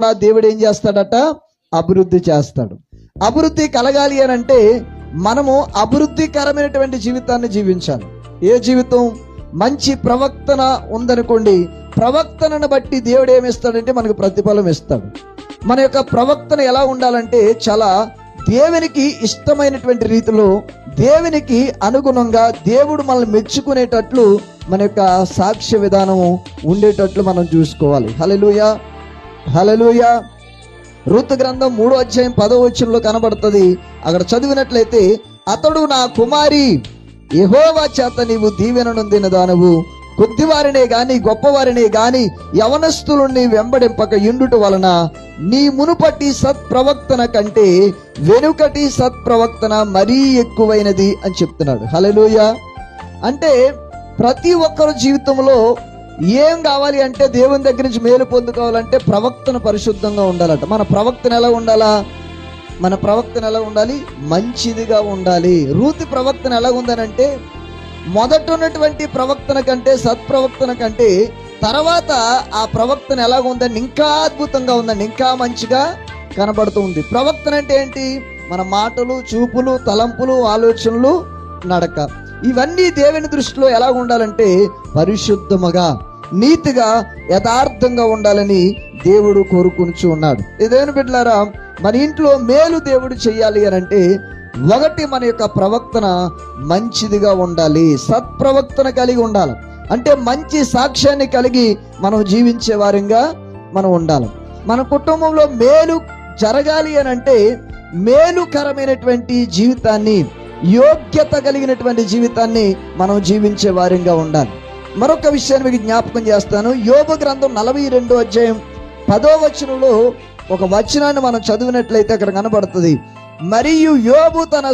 కూడా దేవుడు ఏం చేస్తాడట? అభివృద్ధి చేస్తాడు. అభివృద్ధి కలగాలి అని అంటే మనము అభివృద్ధికరమైనటువంటి జీవితాన్ని జీవించాలి. ఏ జీవితం? మంచి ప్రవర్తన ఉందనుకోండి, ప్రవర్తనను బట్టి దేవుడు ఏమిస్తాడంటే మనకు ప్రతిఫలం ఇస్తాడు. మన యొక్క ప్రవర్తన ఎలా ఉండాలంటే చాలా దేవునికి ఇష్టమైనటువంటి రీతిలో, దేవునికి అనుగుణంగా, దేవుడు మనల్ని మెచ్చుకునేటట్లు మన యొక్క సాక్ష్య విధానం ఉండేటట్లు మనం చూసుకోవాలి. హల్లెలూయా, హల్లెలూయా. రూతు గ్రంథం 3వ అధ్యాయం 10వ వచనంలో కనబడుతుంది. అక్కడ చదివినట్లయితే, అతడు నా కుమారి, యెహోవా చేత నీవు దీవెన నొందిన దానవు, కొద్దివారినే గాని గొప్పవారినే గాని యవనస్తులని వెంబడింపక ఇండుట వలన నీ మునుపటి సత్ప్రవర్తన కంటే వెనుకటి సత్ప్రవర్తన మరీ ఎక్కువైనది అని చెప్తున్నాడు. హల్లెలూయా. అంటే ప్రతి ఒక్కరు జీవితంలో ఏం కావాలి అంటే, దేవుని దగ్గర నుంచి మేలు పొందుకోవాలంటే ప్రవర్తన పరిశుద్ధంగా ఉండాలట. మన ప్రవర్తన ఎలా ఉండాలా? మన ప్రవర్తన ఎలా ఉండాలి? మంచిదిగా ఉండాలి. రూతు ప్రవర్తన ఎలా ఉందనంటే, మొదట ఉన్నటువంటి ప్రవర్తన కంటే, సత్ప్రవర్తన కంటే తర్వాత ఆ ప్రవర్తన ఎలా ఉందని ఇంకా అద్భుతంగా ఉందండి, ఇంకా మంచిగా కనబడుతుంది. ప్రవర్తన అంటే ఏంటి? మన మాటలు, చూపులు, తలంపులు, ఆలోచనలు, నడక, ఇవన్నీ దేవుని దృష్టిలో ఎలా ఉండాలంటే పరిశుద్ధముగా, నీతిగా, యథార్థంగా ఉండాలని దేవుడు కోరుకుంటూ ఉన్నాడు. దేవుని బిడ్డలారా, మన ఇంట్లో మేలు దేవుడు చెయ్యాలి అని అంటే ఒకటి, మన యొక్క ప్రవర్తన మంచిదిగా ఉండాలి, సత్ప్రవర్తన కలిగి ఉండాలి. అంటే మంచి సాక్ష్యాన్ని కలిగి మనం జీవించే వారంగా మనం ఉండాలి. మన కుటుంబంలో మేలు జరగాలి అని అంటే మేలుకరమైనటువంటి జీవితాన్ని, యోగ్యత కలిగినటువంటి జీవితాన్ని మనం జీవించే వారంగా ఉండాలి. మరొక విషయాన్ని మీకు జ్ఞాపకం చేస్తాను. యోబు గ్రంథం 42వ అధ్యాయం 10వ వచనంలో ఒక వచనాన్ని మనం చదివినట్లయితే అక్కడ కనబడుతుంది, మరియు యోబు తన